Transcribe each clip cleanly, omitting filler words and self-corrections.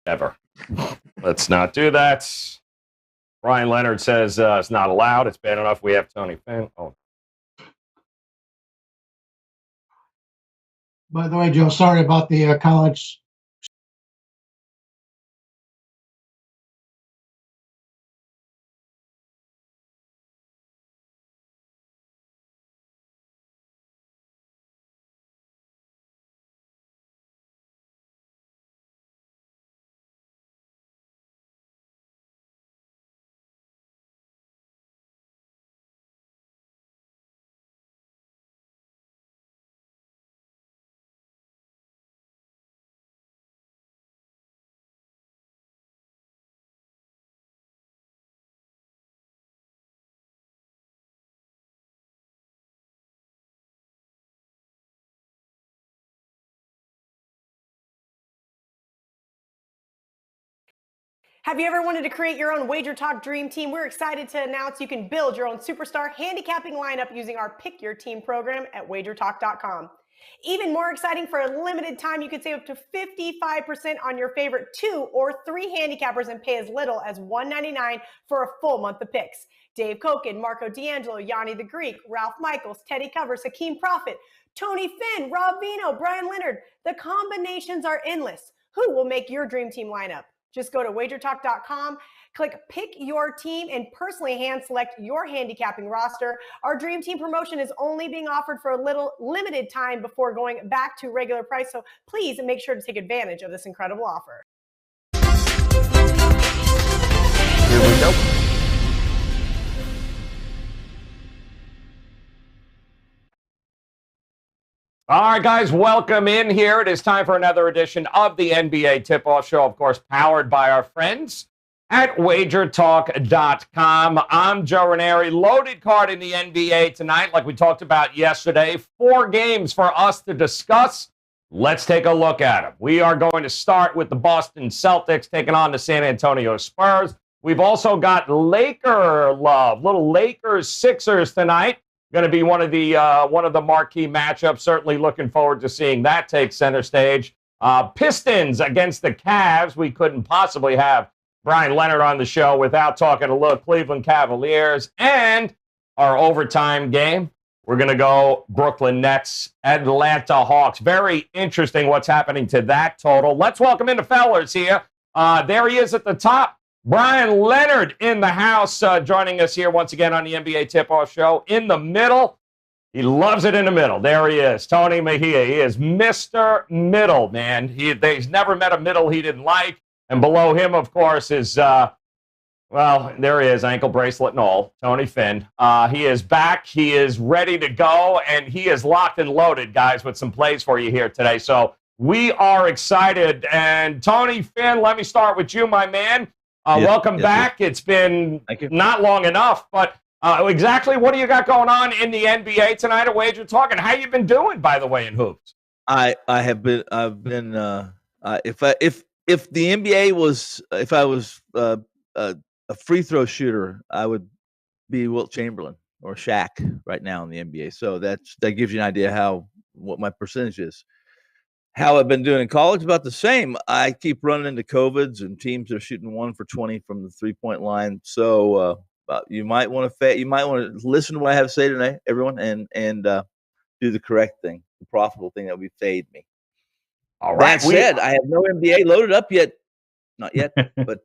Ever. Let's not do that. Brian Leonard says it's not allowed. It's bad enough we have Tony Finn. Oh. By the way, Joe, sorry about the college. Have you ever wanted to create your own WagerTalk Dream Team? We're excited to announce you can build your own superstar handicapping lineup using our Pick Your Team program at WagerTalk.com. Even more exciting, for a limited time, you can save up to 55% on your favorite 2 or 3 handicappers and pay as little as $1.99 for a full month of picks. Dave Koken, Marco D'Angelo, Yanni the Greek, Ralph Michaels, Teddy Covers, Hakeem Prophet, Tony Finn, Rob Vino, Brian Leonard. The combinations are endless. Who will make your dream team lineup? Just go to WagerTalk.com, click Pick Your Team, and personally hand-select your handicapping roster. Our Dream Team promotion is only being offered for a little limited time before going back to regular price, so please make sure to take advantage of this incredible offer. Here we go. All right, guys, welcome in here. It is time for another edition of the NBA Tip-Off Show, of course, powered by our friends at WagerTalk.com. I'm Joe Ranieri. Loaded card in the NBA tonight, like we talked about yesterday. 4 games for us to discuss. Let's take a look at them. We are going to start with the Boston Celtics taking on the San Antonio Spurs. We've also got Laker love, little Lakers-Sixers tonight. Going to be one of the marquee matchups. Certainly looking forward to seeing that take center stage. Pistons against the Cavs. We couldn't possibly have Brian Leonard on the show without talking a little Cleveland Cavaliers. And our overtime game, we're going to go Brooklyn Nets, Atlanta Hawks. Very interesting what's happening to that total. Let's welcome in the fellas here. There he is at the top. Brian Leonard in the house, joining us here once again on the NBA Tip-Off Show. In the middle, he loves it in the middle. There he is, Tony Mejia. He is Mr. Middle, man. He's never met a middle he didn't like. And below him, of course, is, well, there he is, ankle bracelet and all, Tony Finn. He is back. He is ready to go, and he is locked and loaded, guys, with some plays for you here today. So we are excited. And Tony Finn, let me start with you, my man. Welcome back. Yes. It's been not long enough, but exactly what do you got going on in the NBA tonight at Wager Talk, and how you been doing, by the way, in hoops? I've been if the NBA was, if I was a free throw shooter, I would be Wilt Chamberlain or Shaq right now in the NBA. So that gives you an idea what my percentage is. How I've been doing in college, about the same. I keep running into COVIDs, and teams are shooting 1 for 20 from the 3-point line. So you might want to listen to what I have to say today, everyone, and do the correct thing, the profitable thing that would be fade me. All right. That said, I have no NBA loaded up yet. Not yet, but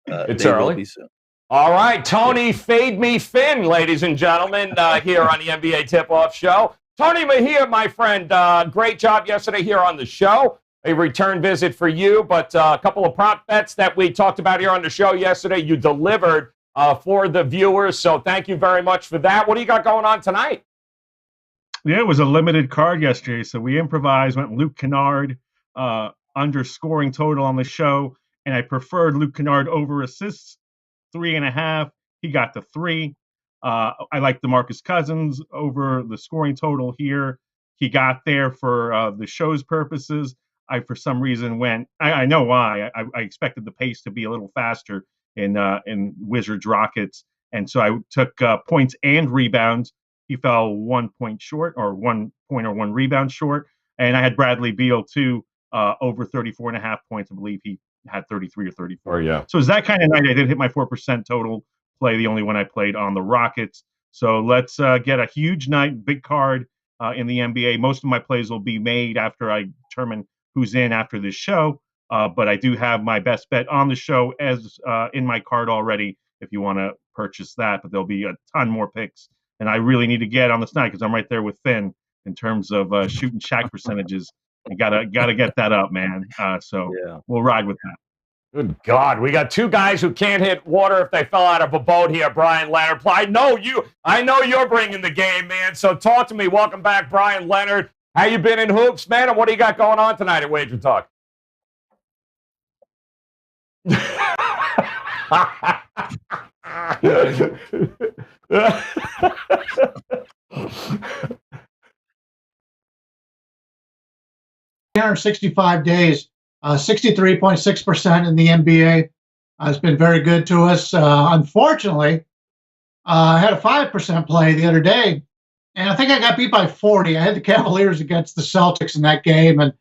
it's early. Will be soon. All right, Tony Fade Me Finn, ladies and gentlemen, here on the NBA Tip-Off Show. Tony Mejia, my friend, great job yesterday here on the show. A return visit for you, but a couple of prop bets that we talked about here on the show yesterday, you delivered for the viewers, so thank you very much for that. What do you got going on tonight? Yeah, it was a limited card yesterday, so we improvised, went Luke Kennard, under scoring total on the show, and I preferred Luke Kennard over assists, 3.5. He got the 3. I like DeMarcus Cousins over the scoring total here. He got there for the show's purposes. I, for some reason, I know why. I expected the pace to be a little faster in Wizards Rockets. And so I took points and rebounds. He fell 1 point short, or 1 point or 1 rebound short. And I had Bradley Beal, too, over 34.5 points. I believe he had 33 or 34. Oh, yeah. So it's that kind of night. I did hit my 4% total play, the only one I played on the Rockets. So let's get a huge night, big card in the NBA. Most of my plays will be made after I determine who's in after this show. But I do have my best bet on the show as in my card already if you want to purchase that. But there'll be a ton more picks. And I really need to get on this night because I'm right there with Finn in terms of shooting Shaq percentages. You gotta get that up, man. So we'll ride with that. Good God, we got two guys who can't hit water if they fell out of a boat here, Brian Leonard. I know you're bringing the game, man. So talk to me. Welcome back, Brian Leonard. How you been in hoops, man? And what do you got going on tonight at Wager Talk? 365 days, 63.6% in the NBA. It's been very good to us. Unfortunately, I had a 5% play the other day, and I think I got beat by 40. I had the Cavaliers against the Celtics in that game, and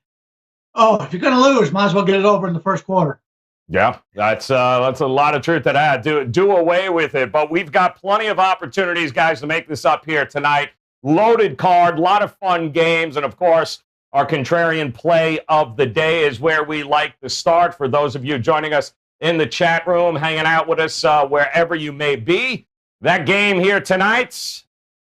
if you're going to lose, might as well get it over in the first quarter. Yeah, that's a lot of truth to that. Do away with it. But we've got plenty of opportunities, guys, to make this up here tonight. Loaded card, a lot of fun games, and of course, our contrarian play of the day is where we like to start. For those of you joining us in the chat room, hanging out with us wherever you may be, that game here tonight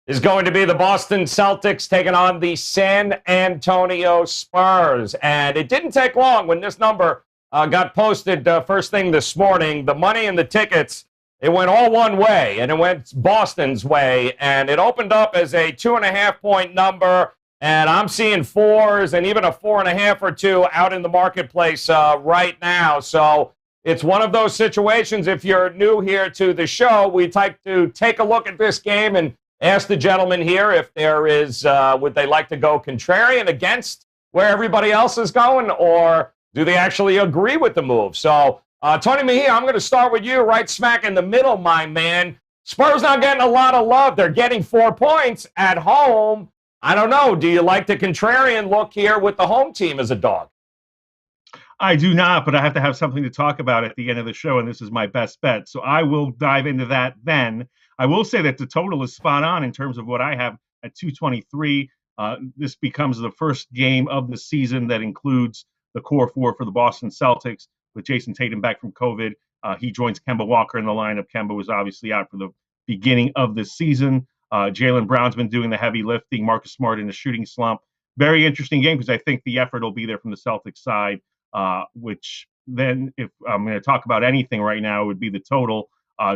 is going to be the Boston Celtics taking on the San Antonio Spurs. And it didn't take long when this number got posted first thing this morning. The money and the tickets, it went all one way, and it went Boston's way. And it opened up as a 2.5-point number. And I'm seeing 4s and even a 4.5 or 2 out in the marketplace right now. So it's one of those situations. If you're new here to the show, we'd like to take a look at this game and ask the gentleman here if there is, would they like to go contrarian against where everybody else is going, or do they actually agree with the move? So, Tony Mejia, I'm going to start with you right smack in the middle, my man. Spurs not getting a lot of love. They're getting 4 points at home. I don't know. Do you like the contrarian look here with the home team as a dog? I do not, but I have to have something to talk about at the end of the show, and this is my best bet. So I will dive into that then. I will say that the total is spot on in terms of what I have at 223. This becomes the first game of the season that includes the core 4 for the Boston Celtics with Jason Tatum back from COVID. He joins Kemba Walker in the lineup. Kemba was obviously out for the beginning of the season. Jaylen Brown's been doing the heavy lifting. Marcus Smart in the shooting slump. Very interesting game because I think the effort will be there from the Celtics side, which then, if I'm going to talk about anything right now, it would be the total.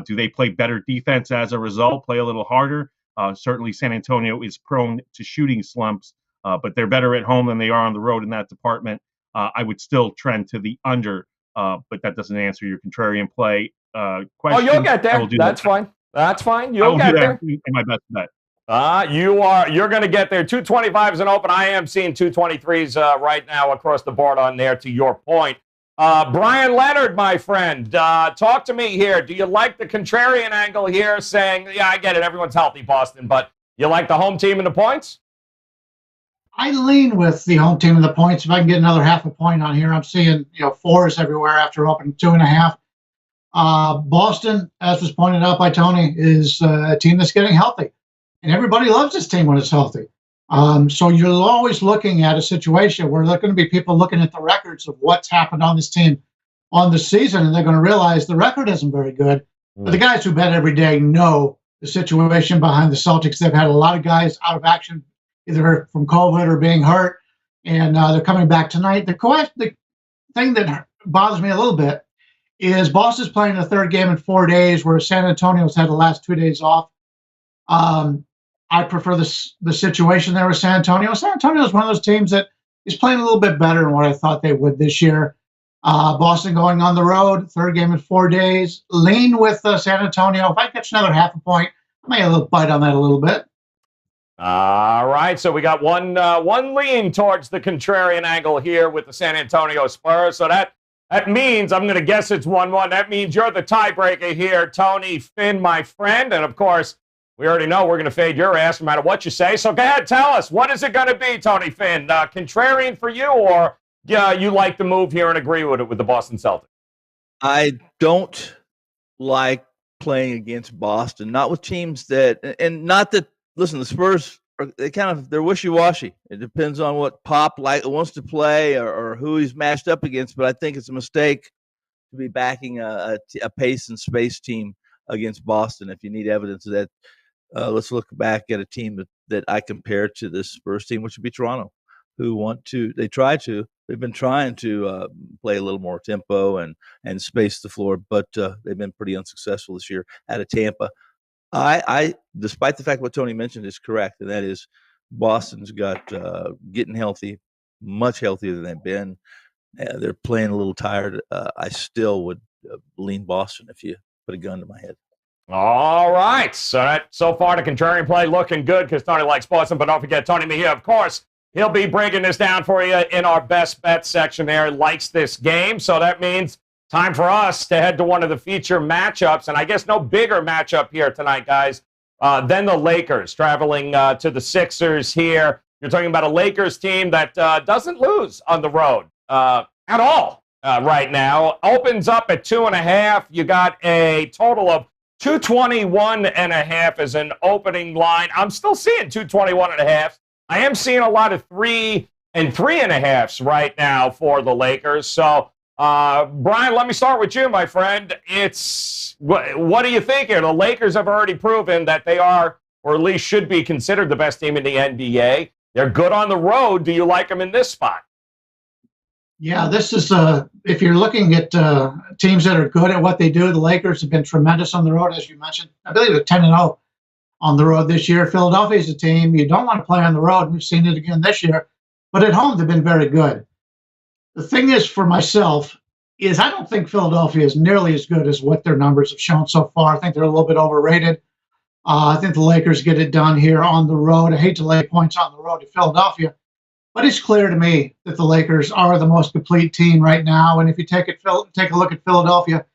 Do they play better defense as a result, play a little harder? Certainly San Antonio is prone to shooting slumps, but they're better at home than they are on the road in that department. I would still trend to the under, but that doesn't answer your contrarian play question. Oh, you'll get there. That's fine. That's fine. You'll get there. In my best bet. You're going to get there. 225 is an open. I am seeing 223s right now across the board on there, to your point. Brian Leonard, my friend, talk to me here. Do you like the contrarian angle here, saying, yeah, I get it, everyone's healthy, Boston, but you like the home team and the points? I lean with the home team and the points. If I can get another half a point on here, I'm seeing 4s everywhere after opening 2.5. Boston, as was pointed out by Tony, is a team that's getting healthy, and everybody loves this team when it's healthy. So you're always looking at a situation where there are going to be people looking at the records of what's happened on this team on the season, and they're going to realize the record isn't very good. But the guys who bet every day know the situation behind the Celtics. They've had a lot of guys out of action, either from COVID or being hurt, and they're coming back tonight. The thing that bothers me a little bit is Boston's playing the third game in 4 days, where San Antonio's had the last 2 days off. I prefer the situation there with San Antonio. San Antonio is one of those teams that is playing a little bit better than what I thought they would this year. Boston going on the road, third game in 4 days. Lean with San Antonio. If I catch another half a point, I may have a little bite on that a little bit. All right, so we got one lean towards the contrarian angle here with the San Antonio Spurs. So that means, I'm going to guess it's 1-1. That means you're the tiebreaker here, Tony Finn, my friend. And, of course, we already know we're going to fade your ass no matter what you say. So go ahead, tell us. What is it going to be, Tony Finn? Contrarian for you, or you like the move here and agree with it with the Boston Celtics? I don't like playing against Boston, not with teams that, and not that, listen, the Spurs, they're wishy-washy. It depends on what Pop wants to play or who he's matched up against, but I think it's a mistake to be backing a pace and space team against Boston. If you need evidence of that, let's look back at a team that I compare to this Spurs team, which would be Toronto, they've been trying to play a little more tempo and space the floor, but they've been pretty unsuccessful this year out of Tampa. I despite the fact what Tony mentioned is correct, and that is Boston's got getting healthy, much healthier than they've been. They're playing a little tired. I still would lean Boston if you put a gun to my head. All right. So far, the contrarian play looking good because Tony likes Boston. But don't forget, Tony Mejia, of course, he'll be breaking this down for you in our best bet section there. Likes this game. So that means time for us to head to one of the feature matchups. And I guess no bigger matchup here tonight, guys, than the Lakers traveling to the Sixers here. You're talking about a Lakers team that doesn't lose on the road at all right now. Opens up at 2.5. You got a total of 221.5 as an opening line. I'm still seeing 221.5. I am seeing a lot of 3 and 3.5s right now for the Lakers. So, Brian, let me start with you, my friend. What do you think here? The Lakers have already proven that they are, or at least should be, considered the best team in the NBA. They're good on the road. Do you like them in this spot? Yeah, this is, if you're looking at teams that are good at what they do, the Lakers have been tremendous on the road, as you mentioned. I believe they're 10-0 on the road this year. Philadelphia is a team you don't want to play on the road. We've seen it again this year. But at home, they've been very good. The thing is, for myself, is I don't think Philadelphia is nearly as good as what their numbers have shown so far. I think they're a little bit overrated. I think the Lakers get it done here on the road. I hate to lay points on the road to Philadelphia. But it's clear to me that the Lakers are the most complete team right now. And if you take a look at Philadelphia,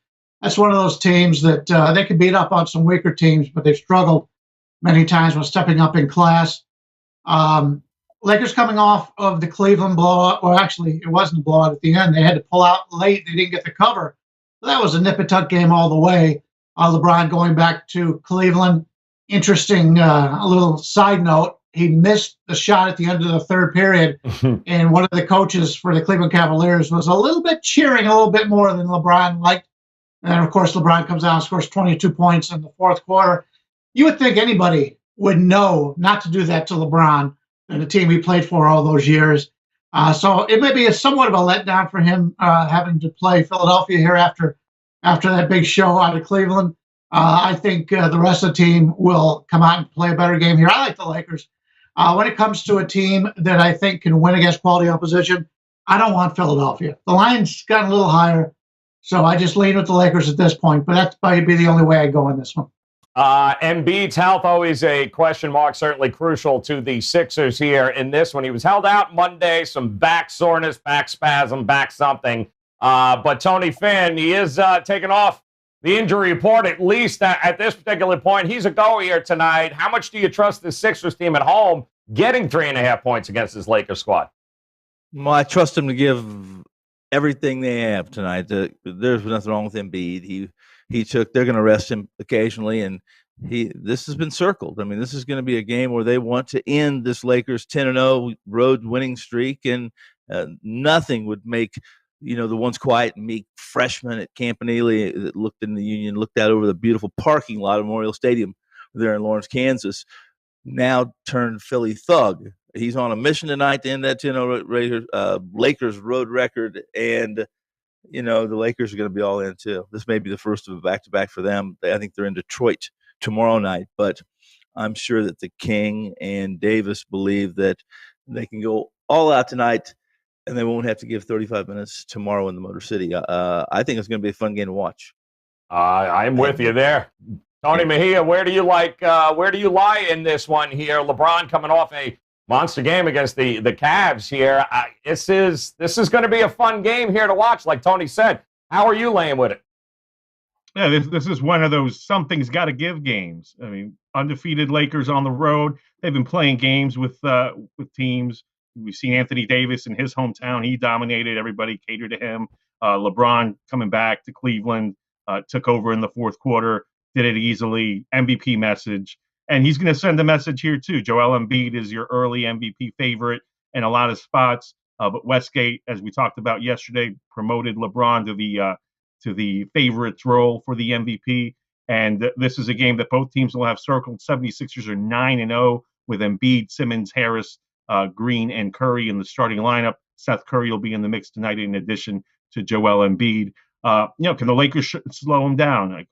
that's one of those teams that they can beat up on some weaker teams, but they've struggled many times when stepping up in class. Lakers coming off of the Cleveland blowout, or actually it wasn't a blowout at the end. They had to pull out late. They didn't get the cover. That was a nip-and-tuck game all the way. LeBron going back to Cleveland. Interesting, a little side note. He missed the shot at the end of the third period, and one of the coaches for the Cleveland Cavaliers was a little bit cheering a little bit more than LeBron liked. And, of course, LeBron comes out and scores 22 points in the fourth quarter. You would think anybody would know not to do that to LeBron and the team he played for all those years. So it may be somewhat of a letdown for him having to play Philadelphia here after that big show out of Cleveland. I think the rest of the team will come out and play a better game here. I like the Lakers. When it comes to a team that I think can win against quality opposition, I don't want Philadelphia. The line's gotten a little higher, so I just lean with the Lakers at this point, but that's probably be the only way I go in this one. Embiid's health always a question mark, certainly crucial to the Sixers here in this one. He was held out Monday, some back soreness, back spasm, back something. But Tony Finn, he is taking off the injury report, at least at this particular point. He's a go here tonight. How much do you trust the Sixers team at home getting 3.5 points against this Lakers squad? Well, I trust them to give everything they have tonight. There's nothing wrong with Embiid. They're going to rest him occasionally, and this has been circled. I mean, this is going to be a game where they want to end this Lakers 10-0 road winning streak, and nothing would make the once quiet and meek freshman at Campanile that looked out over the beautiful parking lot of Memorial Stadium there in Lawrence, Kansas, now turned Philly thug. He's on a mission tonight to end that 10-0 Lakers road record, and the Lakers are going to be all in too. This may be the first of a back-to-back for them. I think they're in Detroit tomorrow night, but I'm sure that the King and Davis believe that they can go all out tonight, and they won't have to give 35 minutes tomorrow in the Motor City. I think it's going to be a fun game to watch. I'm with you there. Tony Mejia, where do you lie in this one here? LeBron coming off a monster game against the Cavs here. This is going to be a fun game here to watch, like Tony said. How are you laying with it? Yeah, this is one of those something's got to give games. I mean, undefeated Lakers on the road. They've been playing games with teams. We've seen Anthony Davis in his hometown. He dominated. Everybody catered to him. LeBron coming back to Cleveland, took over in the fourth quarter, did it easily, MVP message. And he's going to send a message here too. Joel Embiid is your early MVP favorite in a lot of spots. But Westgate, as we talked about yesterday, promoted LeBron to the favorites role for the MVP. And this is a game that both teams will have circled. 76ers are 9-0 with Embiid, Simmons, Harris, Green, and Curry in the starting lineup. Seth Curry will be in the mix tonight in addition to Joel Embiid. Can the Lakers slow them down?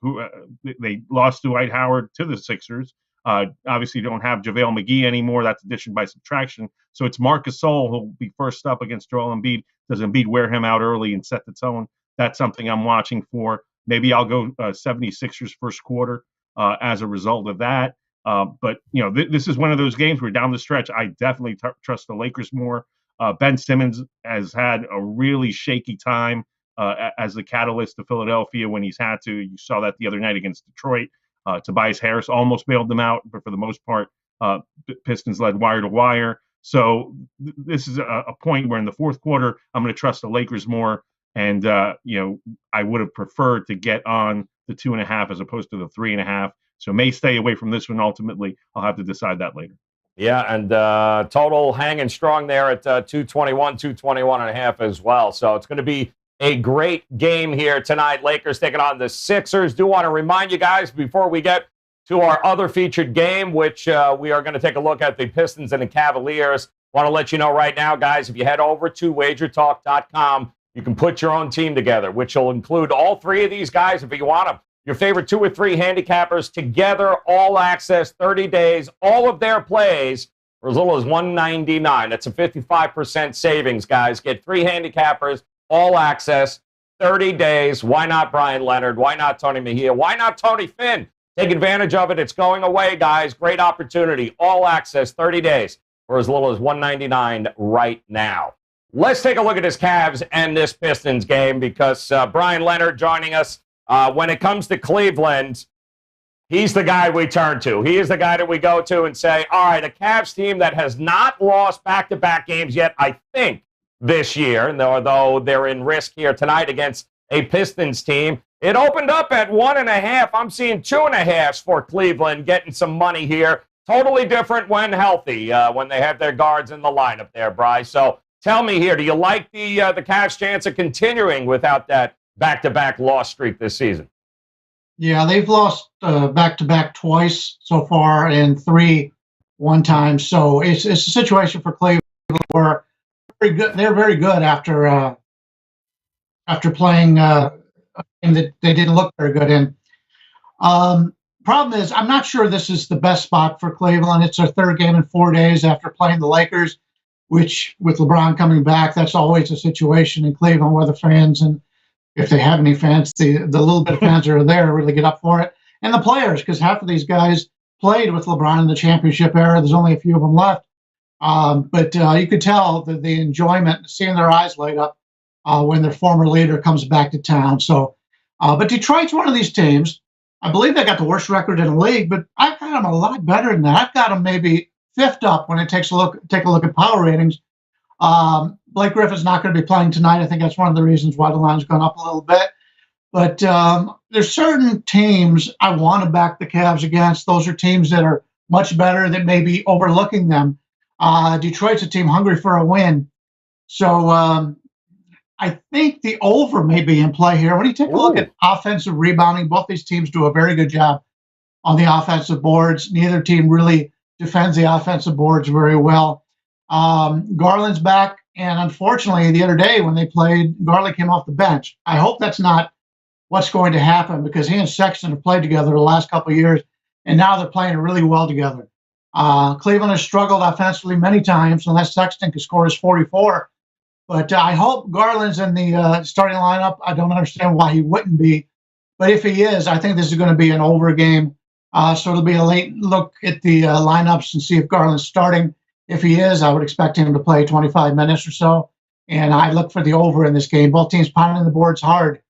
They lost Dwight Howard to the Sixers. Obviously, don't have JaVale McGee anymore. That's addition by subtraction. So it's Marc Gasol who'll be first up against Joel Embiid. Does Embiid wear him out early and set the tone? That's something I'm watching for. Maybe I'll go 76ers first quarter as a result of that. But this is one of those games where down the stretch, I definitely trust the Lakers more. Ben Simmons has had a really shaky time as the catalyst to Philadelphia when he's had to. You saw that the other night against Detroit. Tobias Harris almost bailed them out, but for the most part, Pistons led wire to wire. So this is a point where in the fourth quarter, I'm going to trust the Lakers more. And, I would have preferred to get on the 2.5 as opposed to the 3.5. So may stay away from this one. Ultimately, I'll have to decide that later. Yeah, and total hanging strong there at 221.5 as well. So it's going to be a great game here tonight. Lakers taking on the Sixers. Do want to remind you guys before we get to our other featured game, which we are going to take a look at the Pistons and the Cavaliers. Want to let you know right now, guys, if you head over to WagerTalk.com, you can put your own team together, which will include all three of these guys if you want them. Your favorite 2 or 3 handicappers together, all access, 30 days, all of their plays for as little as $199. That's a 55% savings, guys. Get 3 handicappers, all access, 30 days. Why not Brian Leonard? Why not Tony Mejia? Why not Tony Finn? Take advantage of it. It's going away, guys. Great opportunity. All access, 30 days for as little as $199 right now. Let's take a look at this Cavs and this Pistons game because Brian Leonard joining us. When it comes to Cleveland, he's the guy we turn to. He is the guy that we go to and say, all right, a Cavs team that has not lost back-to-back games yet, I think, this year, and although they're in risk here tonight against a Pistons team. It opened up at 1.5. I'm seeing 2.5 for Cleveland, getting some money here. Totally different when healthy, when they have their guards in the lineup there, Bryce. So tell me here, do you like the Cavs' chance of continuing without that back-to-back loss streak this season? Yeah, they've lost back-to-back twice so far and 3 one time. So it's a situation for Cleveland where they're very good after playing and that they didn't look very good in. Problem is, I'm not sure this is the best spot for Cleveland. It's their 3rd game in 4 days after playing the Lakers, which with LeBron coming back, that's always a situation in Cleveland where the fans, and if they have any fans, the little bit of fans that are there really get up for it. And the players, because half of these guys played with LeBron in the championship era. There's only a few of them left. But you could tell the enjoyment, seeing their eyes light up when their former leader comes back to town. So, but Detroit's one of these teams. I believe they got the worst record in the league, but I've got them a lot better than that. I've got them maybe 5th up when it take a look at power ratings. Blake Griffin's not going to be playing tonight. I think that's one of the reasons why the line's gone up a little bit. But there's certain teams I want to back the Cavs against. Those are teams that are much better, that may be overlooking them. Detroit's a team hungry for a win. So I think the over may be in play here. When you take a look at offensive rebounding, both these teams do a very good job on the offensive boards. Neither team really defends the offensive boards very well. Garland's back, and unfortunately, the other day when they played, Garland came off the bench. I hope that's not what's going to happen because he and Sexton have played together the last couple of years, and now they're playing really well together. Cleveland has struggled offensively many times unless Sexton can score his 44. But I hope Garland's in the starting lineup. I don't understand why he wouldn't be. But if he is, I think this is going to be an over game. So it'll be a late look at the lineups and see if Garland's starting. If he is, I would expect him to play 25 minutes or so. And I look for the over in this game. Both teams pounding the boards hard.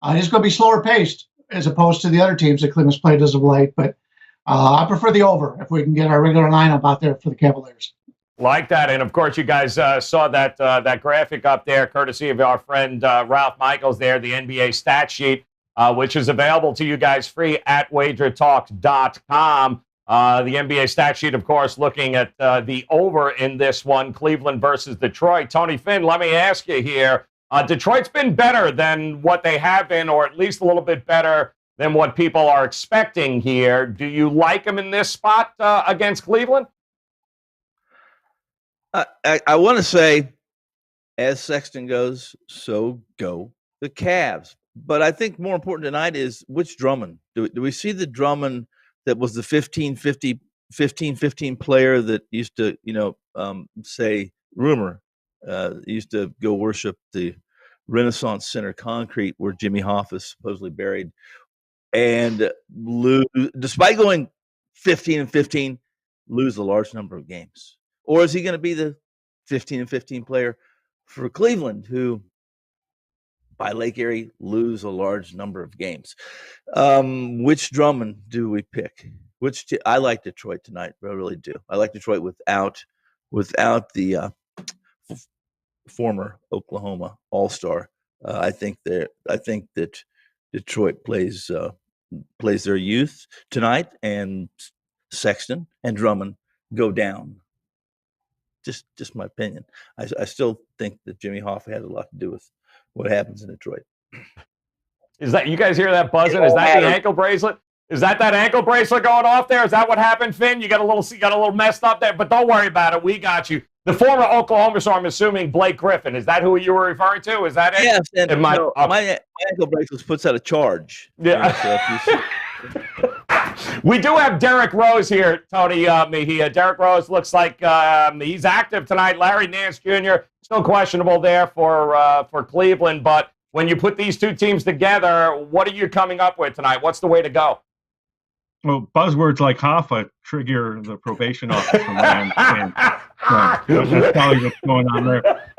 It's going to be slower paced as opposed to the other teams that Cleveland's played as of late. But I prefer the over if we can get our regular lineup out there for the Cavaliers. Like that. And of course, you guys saw that graphic up there, courtesy of our friend Ralph Michaels there, the NBA stat sheet, which is available to you guys free at WagerTalk's.com. The NBA stat sheet, of course, looking at the over in this one, Cleveland versus Detroit. Tony Finn, let me ask you here. Detroit's been better than what they have been, or at least a little bit better than what people are expecting here. Do you like them in this spot against Cleveland? I want to say, as Sexton goes, so go the Cavs. But I think more important tonight is which Drummond. Do we see the Drummond that was the 15-15 player that used to, say rumor, used to go worship the Renaissance Center concrete where Jimmy Hoffa is supposedly buried, and lose, despite going 15-15, lose a large number of games? Or is he going to be the 15-15 player for Cleveland, who by Lake Erie lose a large number of games? Which Drummond do we pick? I like Detroit tonight. I really do. I like Detroit without the former Oklahoma All-Star. I think that Detroit plays their youth tonight, and Sexton and Drummond go down. Just my opinion. I still think that Jimmy Hoffa had a lot to do with what happens in Detroit. Is that, you guys hear that buzzing? Is that the ankle bracelet? Is that ankle bracelet going off there? Is that what happened, Finn? You got a little messed up there, but don't worry about it. We got you. The former Oklahoma star, I'm assuming Blake Griffin. Is that who you were referring to? Is that it? Yes, and my ankle bracelet puts out a charge. Yeah. We do have Derrick Rose here, Tony Mejia. Derrick Rose looks like he's active tonight. Larry Nance Jr. still questionable there for Cleveland. But when you put these two teams together, what are you coming up with tonight? What's the way to go? Well, buzzwords like Hoffa trigger the probation office from them. That's probably what's going on there.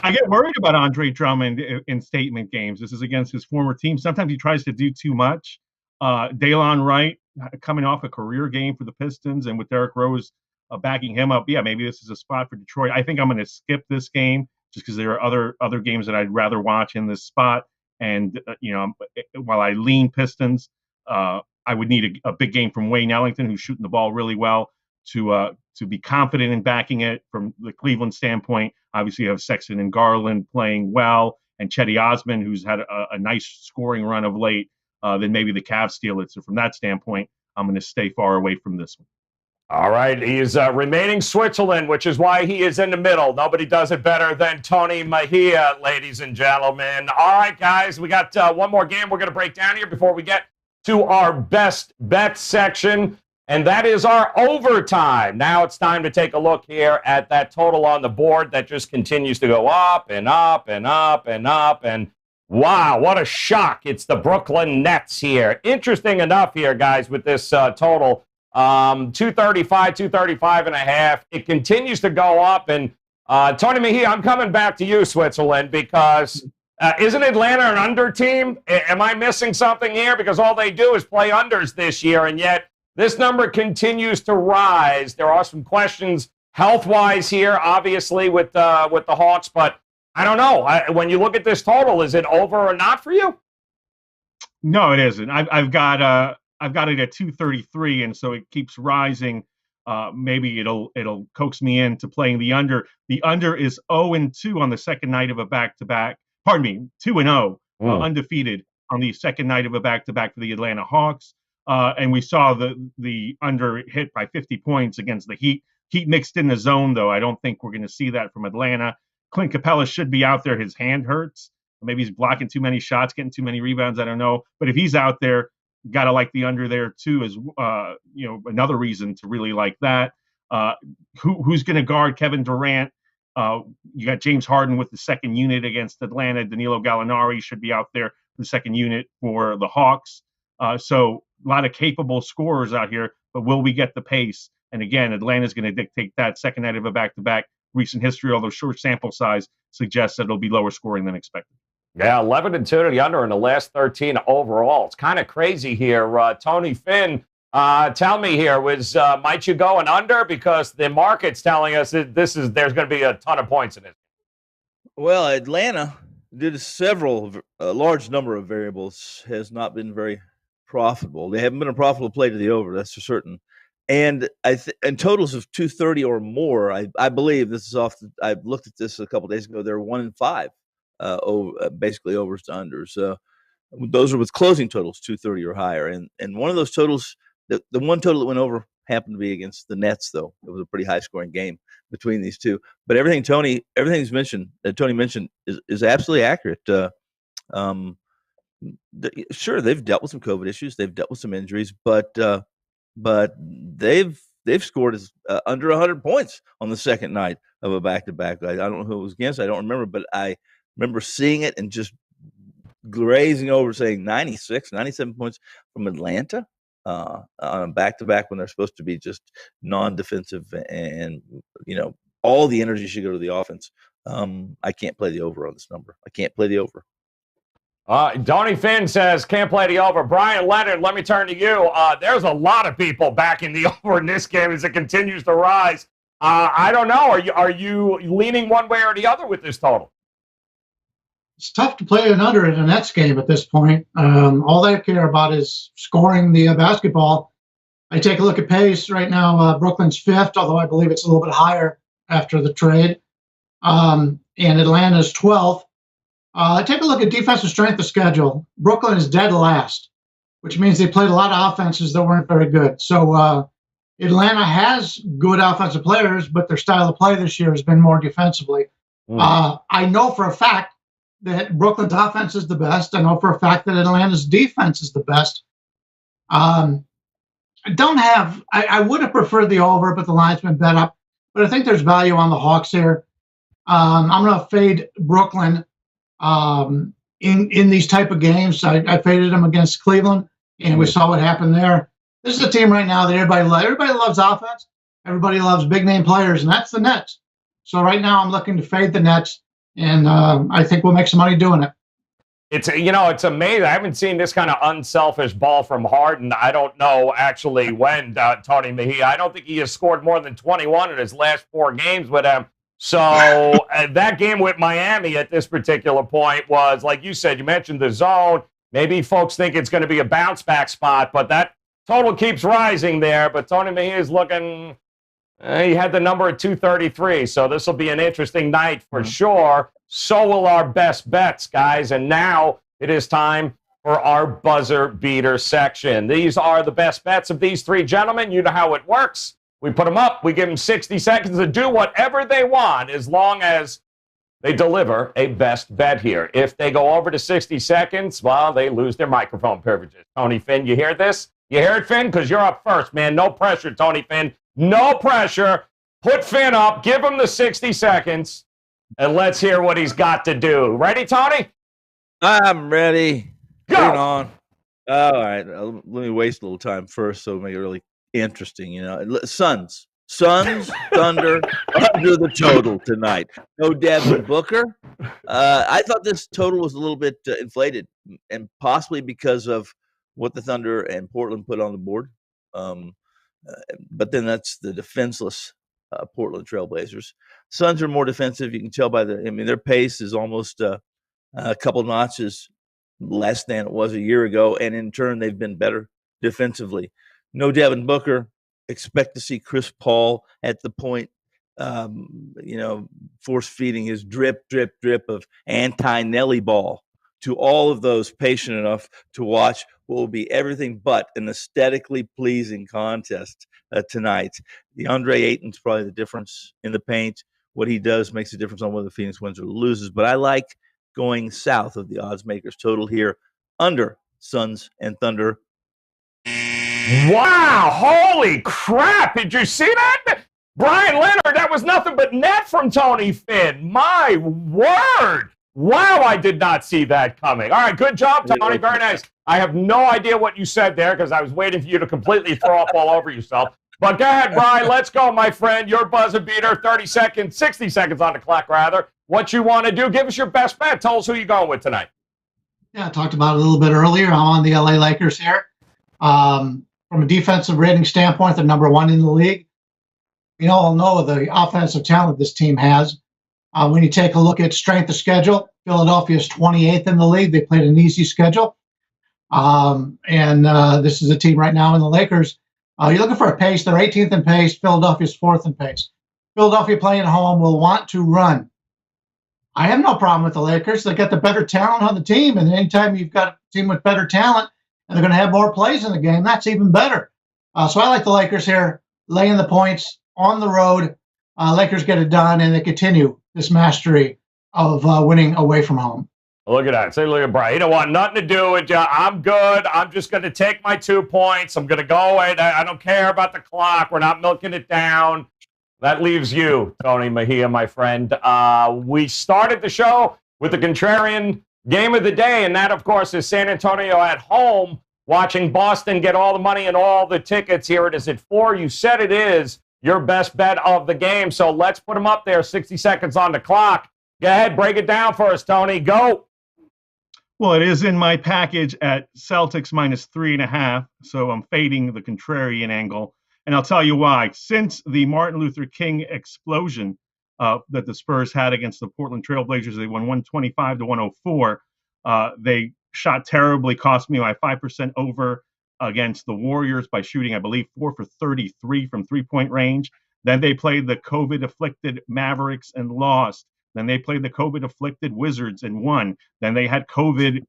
I get worried about Andre Drummond in statement games. This is against his former team. Sometimes he tries to do too much. Daylon Wright coming off a career game for the Pistons, and with Derrick Rose backing him up, yeah, maybe this is a spot for Detroit. I think I'm going to skip this game just because there are other games that I'd rather watch in this spot. And while I lean Pistons, I would need a big game from Wayne Ellington, who's shooting the ball really well, to be confident in backing it. From the Cleveland standpoint, obviously you have Sexton and Garland playing well, and Chetty Osman, who's had a nice scoring run of late. Then maybe the Cavs steal it. So from that standpoint, I'm going to stay far away from this one. All right. He is remaining Switzerland, which is why he is in the middle. Nobody does it better than Tony Mejia, ladies and gentlemen. All right, guys, we got one more game we're going to break down here before we get to our best bet section, and that is our overtime. Now it's time to take a look here at that total on the board that just continues to go up and up and up and up. And wow, what a shock. It's the Brooklyn Nets here. Interesting enough here, guys, with this total. 235 and a half. It continues to go up. And Tony Mejia, I'm coming back to you, Switzerland, because isn't Atlanta an under team? Am I missing something here? Because all they do is play unders this year, and yet this number continues to rise. There are some questions health-wise here, obviously, with the Hawks, but I don't know. When you look at this total, is it over or not for you? No, it isn't. I've got it at 233, and so it keeps rising. Maybe it'll coax me into playing the under. The under is 0-2 on the second night of a back-to-back. Pardon me, 2-0, undefeated on the second night of a back-to-back for the Atlanta Hawks. And we saw the under hit by 50 points against the Heat. Heat mixed in the zone, though. I don't think we're going to see that from Atlanta. Clint Capella should be out there. His hand hurts. Maybe he's blocking too many shots, getting too many rebounds. I don't know. But if he's out there, got to like the under there too, as another reason to really like that. Who's going to guard Kevin Durant? You got James Harden with the second unit against Atlanta. Danilo Gallinari should be out there for the second unit for the Hawks. So a lot of capable scorers out here, but will we get the pace? And again, Atlanta's going to dictate that second night of a back-to-back. Recent history, although short sample size, suggests that it'll be lower scoring than expected. Yeah, 11-2 to the under in the last 13 overall. It's kind of crazy here. Tony Finn, Tell me here, might you go an under? Because the market's telling us that there's going to be a ton of points in it. Well, Atlanta, due to a large number of variables, has not been very profitable. They haven't been a profitable play to the over, that's for certain. And in totals of 230 or more, I believe this is I looked at this a couple days ago. They're 1-5, basically overs to unders. Those are with closing totals 230 or higher. And one of those totals, the one total that went over happened to be against the Nets, though. It was a pretty high scoring game between these two. But everything Tony mentioned is absolutely accurate. Sure, they've dealt with some COVID issues, they've dealt with some injuries, but they've scored under 100 points on the second night of a back-to-back. I don't know who it was against. I don't remember, but I remember seeing it and just grazing over, saying 96, 97 points from Atlanta on a back-to-back when they're supposed to be just non-defensive and, all the energy should go to the offense. I can't play the over on this number. I can't play the over. Donnie Finn says, can't play the over. Brian Leonard, let me turn to you. There's a lot of people backing the over in this game as it continues to rise. I don't know. Are you leaning one way or the other with this total? It's tough to play an under in a Nets game at this point. All they care about is scoring the basketball. I take a look at pace right now. Brooklyn's 5th, although I believe it's a little bit higher after the trade. And Atlanta's 12th. Take a look at defensive strength of schedule. Brooklyn is dead last, which means they played a lot of offenses that weren't very good. So Atlanta has good offensive players, but their style of play this year has been more defensively. I know for a fact that Brooklyn's offense is the best. I know for a fact that Atlanta's defense is the best. I would have preferred the over, but the line's been bet up. But I think there's value on the Hawks here. I'm going to fade Brooklyn in these type of games. I faded them against Cleveland, and we saw what happened there. This is a team right now that everybody loves offense. Everybody loves big name players, and that's the Nets. So right now I'm looking to fade the Nets, and I think we'll make some money doing it. It's amazing. I haven't seen this kind of unselfish ball from Harden. I don't know actually when, Tony Mejia. I don't think he has scored more than 21 in his last 4 games with them. So that game with Miami at this particular point was, like you said, you mentioned the zone. Maybe folks think it's going to be a bounce back spot, but that total keeps rising there. But Tony Mejia is looking, he had the number at 233. So this will be an interesting night for sure. So will our best bets, guys. And now it is time for our buzzer beater section. These are the best bets of these 3 gentlemen. You know how it works. We put them up. We give them 60 seconds to do whatever they want as long as they deliver a best bet here. If they go over to 60 seconds, well, they lose their microphone privileges. Tony Finn, you hear this? You hear it, Finn? Because you're up first, man. No pressure, Tony Finn. No pressure. Put Finn up. Give him the 60 seconds, and let's hear what he's got to do. Ready, Tony? I'm ready. Go. Bring it on. All right. Let me waste a little time first so make it really interesting. Suns, Thunder, under the total tonight. No Devin Booker. I thought this total was a little bit inflated, and possibly because of what the Thunder and Portland put on the board. But then that's the defenseless Portland Trailblazers. Suns are more defensive. You can tell by their pace is almost a couple notches less than it was a year ago, and in turn, they've been better defensively. No Devin Booker. Expect to see Chris Paul at the point, force feeding his drip of anti-Nelly ball to all of those patient enough to watch what will be everything but an aesthetically pleasing contest tonight. DeAndre Ayton's probably the difference in the paint. What he does makes a difference on whether Phoenix wins or loses. But I like going south of the odds makers total here under Suns and Thunder. Wow, holy crap. Did you see that? Brian Leonard, that was nothing but net from Tony Finn. My word. Wow, I did not see that coming. All right, good job, Tony. Very nice. I have no idea what you said there because I was waiting for you to completely throw up all over yourself. But go ahead, Brian. Let's go, my friend. Your buzzer beater, 30 seconds, 60 seconds on the clock, rather. What you want to do, give us your best bet. Tell us who you're going with tonight. Yeah, I talked about it a little bit earlier. I'm on the LA Lakers here. from a defensive rating standpoint, they're number 1 in the league. We all know the offensive talent this team has. When you take a look at strength of schedule, Philadelphia is 28th in the league. They played an easy schedule. This is a team right now in the Lakers. You're looking for a pace. They're 18th in pace. Philadelphia's 4th in pace. Philadelphia playing at home will want to run. I have no problem with the Lakers. They got the better talent on the team. And anytime you've got a team with better talent and they're going to have more plays in the game, that's even better. So I like the Lakers here, laying the points on the road. Lakers get it done, and they continue this mastery of winning away from home. Look at that. Say, look at Brian. He don't want nothing to do with you. I'm good. I'm just going to take my 2 points. I'm going to go. I don't care about the clock. We're not milking it down. That leaves you, Tony Mejia, my friend. We started the show with the contrarian game of the day, and that, of course, is San Antonio at home watching Boston get all the money and all the tickets. Here it is at 4. You said it is your best bet of the game, so let's put them up there. 60 seconds on the clock. Go ahead, break it down for us, Tony. Go. Well, it is in my package at Celtics -3.5, so I'm fading the contrarian angle. And I'll tell you why. Since the Martin Luther King explosion that the Spurs had against the Portland Trailblazers, they won 125-104. They shot terribly, cost me my 5% over against the Warriors by shooting, I believe, 4 for 33 from three-point range. Then they played the COVID-afflicted Mavericks and lost. Then they played the COVID-afflicted Wizards and won. Then they had COVID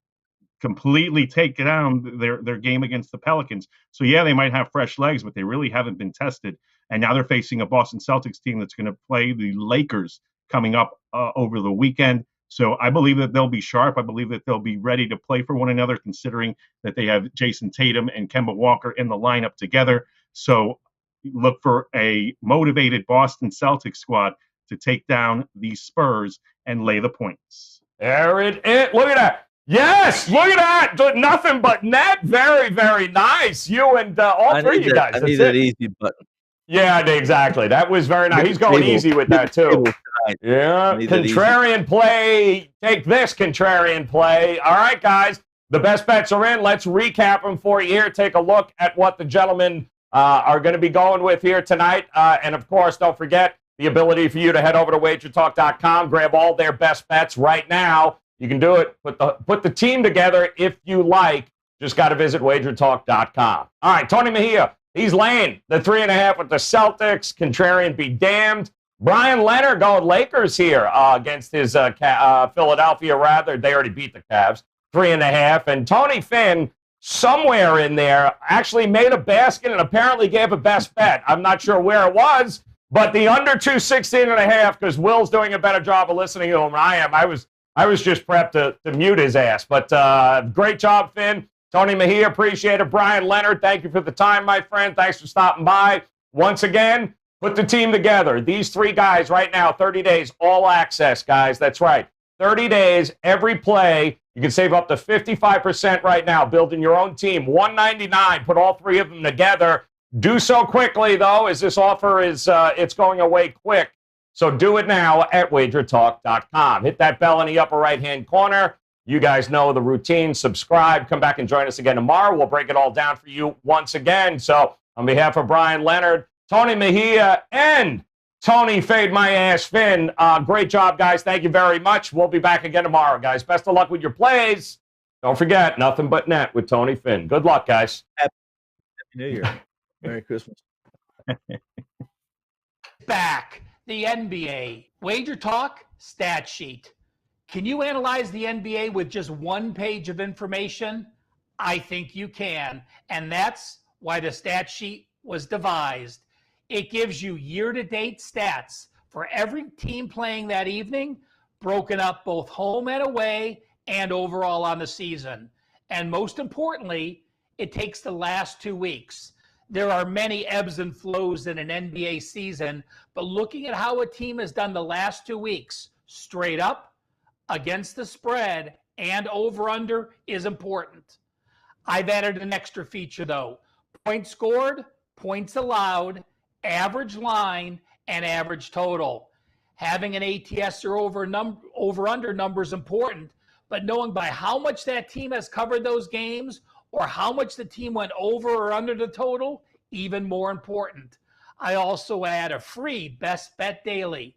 completely take down their game against the Pelicans. So, yeah, they might have fresh legs, but they really haven't been tested. And now they're facing a Boston Celtics team that's going to play the Lakers coming up over the weekend. So I believe that they'll be sharp. I believe that they'll be ready to play for one another, considering that they have Jason Tatum and Kemba Walker in the lineup together. So look for a motivated Boston Celtics squad to take down the Spurs and lay the points. There it is. Look at that. Yes, look at that. Nothing but net. Very, very nice. You and all three of you guys. I need that easy button. Yeah, exactly. That was very nice. He's going easy with that, too. Yeah, contrarian play. Take this, contrarian play. All right, guys. The best bets are in. Let's recap them for you here. Take a look at what the gentlemen are going to be going with here tonight. And, of course, don't forget the ability for you to head over to WagerTalk.com, grab all their best bets right now. You can do it. Put the team together if you like. Just got to visit WagerTalk.com. All right, Tony Mejia. He's laying the 3.5 with the Celtics. Contrarian be damned. Brian Leonard going Lakers here against his Philadelphia, rather. They already beat the Cavs. 3.5. And Tony Finn, somewhere in there, actually made a basket and apparently gave a best bet. I'm not sure where it was, but the under 216.5, because Will's doing a better job of listening to him than I am. I was just prepped to mute his ass. But great job, Finn. Tony Mejia, appreciate it. Brian Leonard, thank you for the time, my friend. Thanks for stopping by. Once again, put the team together. These three guys right now, 30 days, all access, guys. That's right. 30 days, every play. You can save up to 55% right now building your own team. $199, put all three of them together. Do so quickly, though, as this offer is it's going away quick. So do it now at WagerTalk.com. Hit that bell in the upper right-hand corner. You guys know the routine. Subscribe. Come back and join us again tomorrow. We'll break it all down for you once again. So on behalf of Brian Leonard, Tony Mejia, and Tony Fade My Ass Finn, great job, guys. Thank you very much. We'll be back again tomorrow, guys. Best of luck with your plays. Don't forget, nothing but net with Tony Finn. Good luck, guys. Happy New Year. Merry Christmas. Back. The NBA. Wager Talk stat sheet. Can you analyze the NBA with just one page of information? I think you can. And that's why the stat sheet was devised. It gives you year-to-date stats for every team playing that evening, broken up both home and away and overall on the season. And most importantly, it takes the last 2 weeks. There are many ebbs and flows in an NBA season, but looking at how a team has done the last 2 weeks, straight up, against the spread, and over-under is important. I've added an extra feature, though. Points scored, points allowed, average line, and average total. Having an ATS or over-under number is important, but knowing by how much that team has covered those games or how much the team went over or under the total, even more important. I also add a free Best Bet Daily.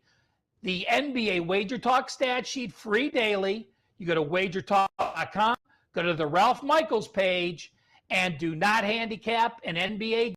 The NBA Wager Talk stat sheet, free daily. You go to WagerTalk.com, go to the Ralph Michaels page, and do not handicap an NBA